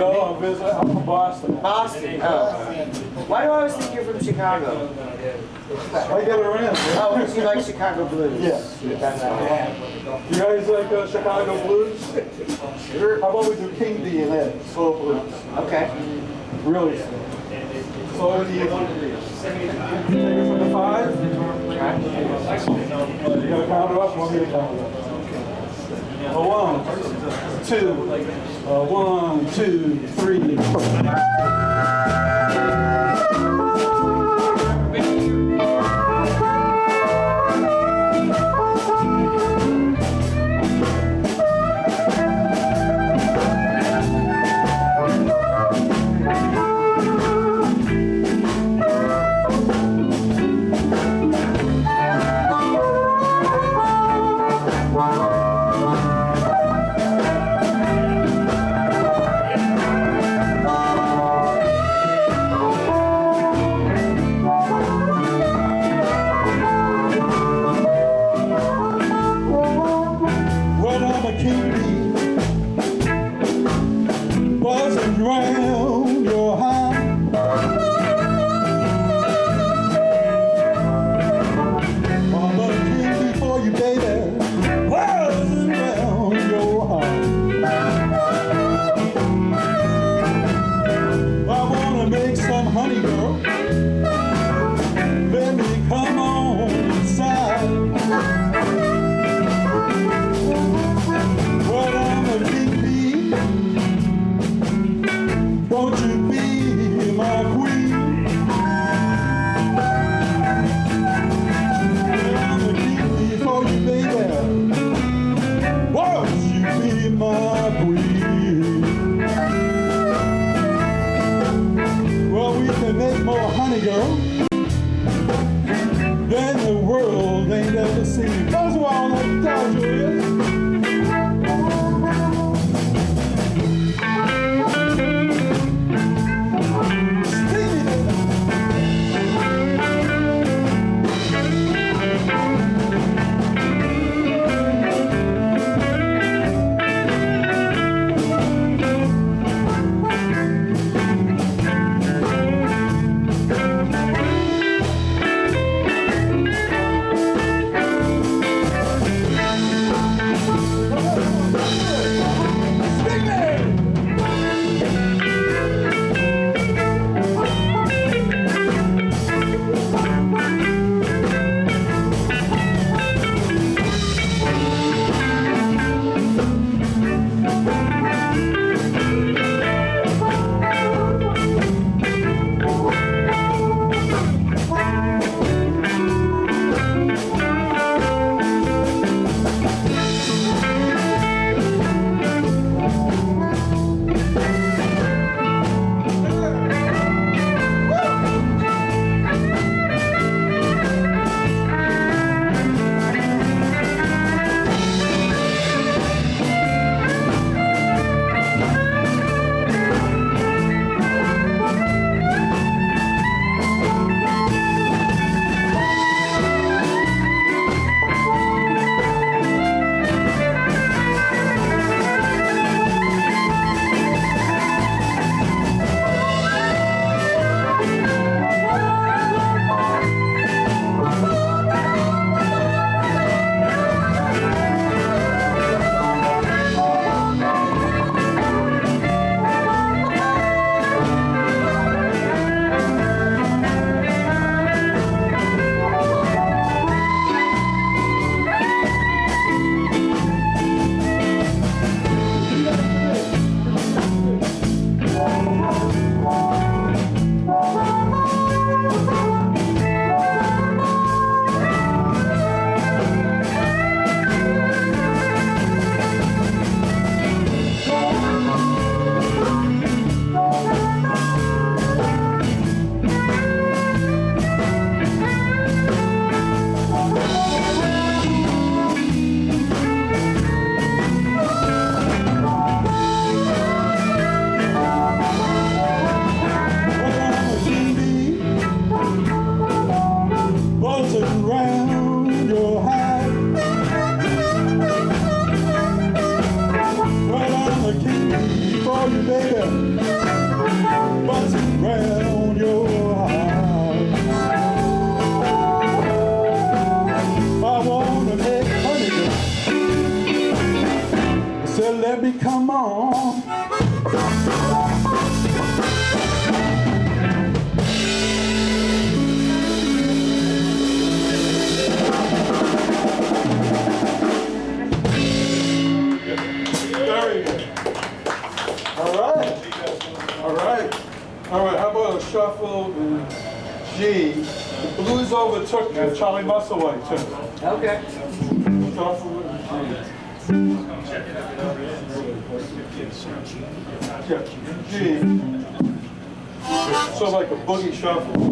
No, I'm from Boston. Boston. Oh. Why do I always think you're from Chicago? I get around. Oh, because you like Chicago blues. Yes. That's right. You guys like Chicago blues? Sure. How about we do King D and Ed, slow blues? Okay. Really slow. So easy. Take it from the 5. You gotta count it up. Want me to count it up? 1, 2, 1, 2, 3, 4. All right. All right, how about a shuffle in G? The blues overtook me. Charlie Musselwhite took it. Okay. Shuffle in G. Yeah, G. Sort of like a boogie shuffle.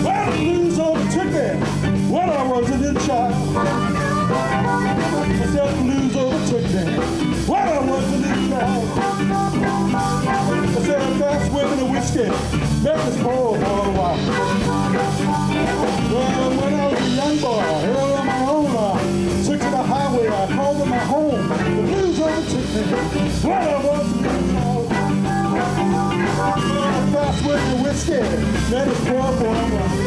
Well, the blues overtook me when I was a little child. I said the blues overtook me when I was a little child. I said I fast women and whiskey, make us pour for a while. Well, when I was a young boy, hell on my own, I took to the highway, I called it my home. The blues overtook me when I was a little child. Fast with the whiskey, let us pour for a while.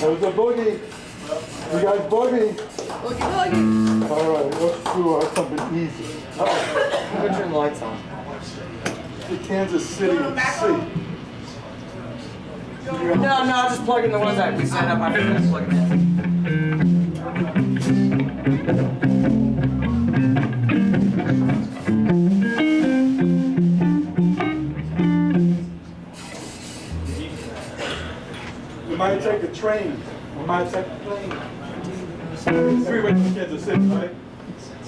There's a boogie. You guys boogie? Boogie, boogie. All right, let's do something easy. Put your lights on. The Kansas City C. No, I'll just plug in the ones that we set up. I forgot to plug them in. We might take a train. We might take a plane. Three-way to Kansas City, right?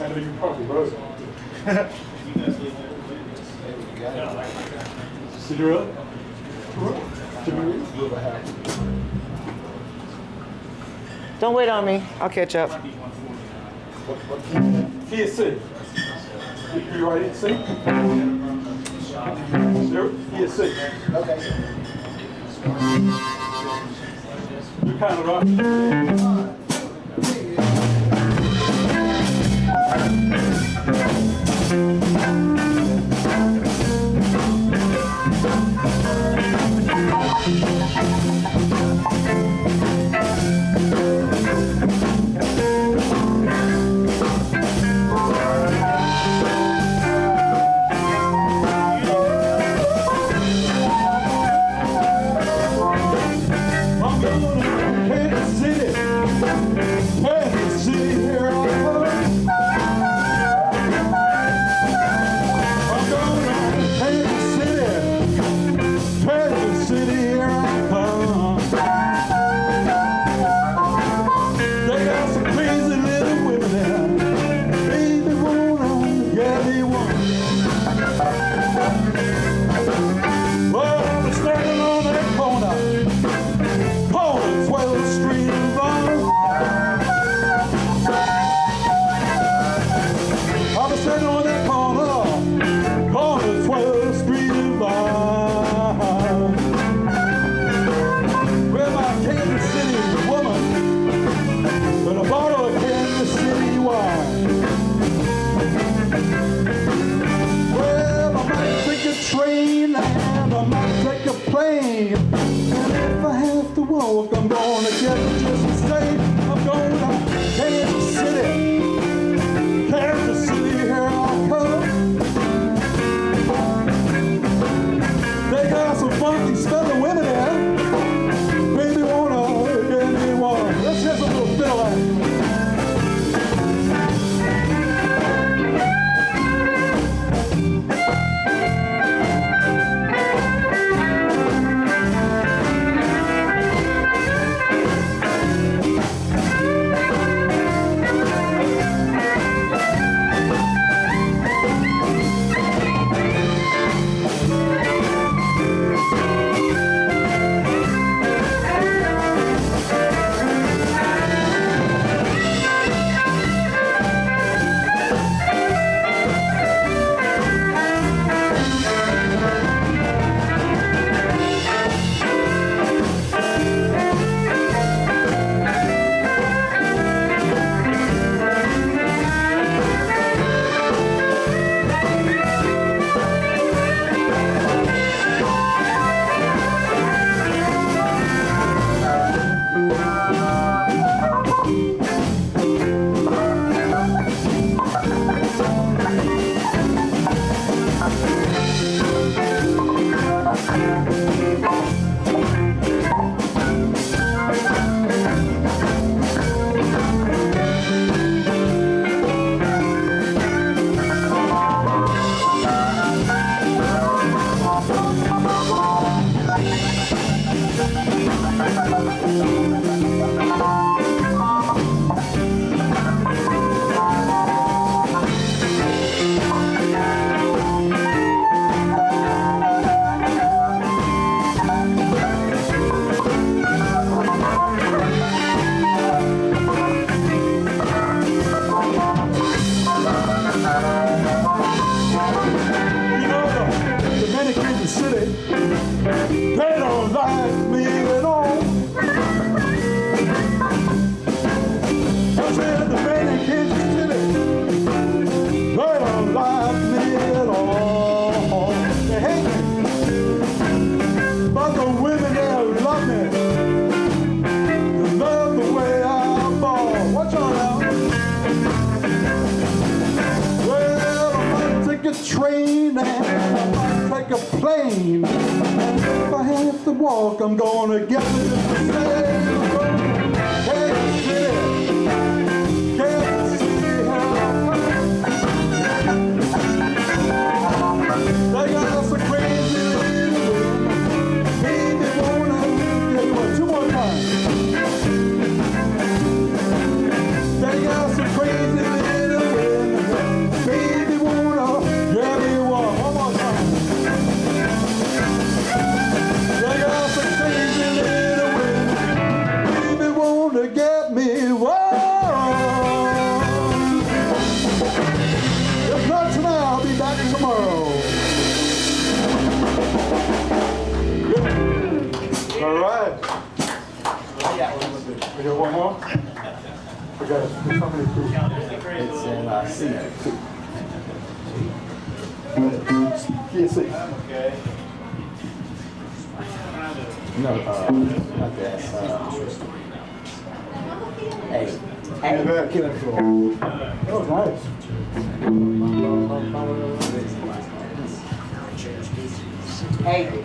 I know you probably wrote it. Did you really? Don't wait on me. I'll catch up. Key is C. You write it C? There, key is C. Okay. You kind of rock. I'm gonna get just the same. I'm going to Kansas City. Kansas City, here I come. They got some funky smelling women there. Baby, wanna get me one. Let's have some little fiddle action. Train and I might take a plane. And if I have to walk, I'm gonna get me to Kansas City. Kansas City, here I come. It's in C. Key C. No, not that. A. And that killing floor. That was nice. Hey.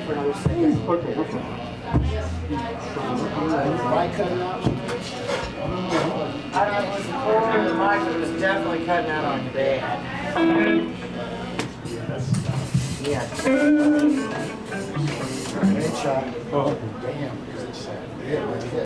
for another second. Okay, okay. Mic cutting out? I don't know if it was the cord or the mic, but it was definitely cutting out on bad. Yeah. Great shot. Oh. Damn, because it's yeah,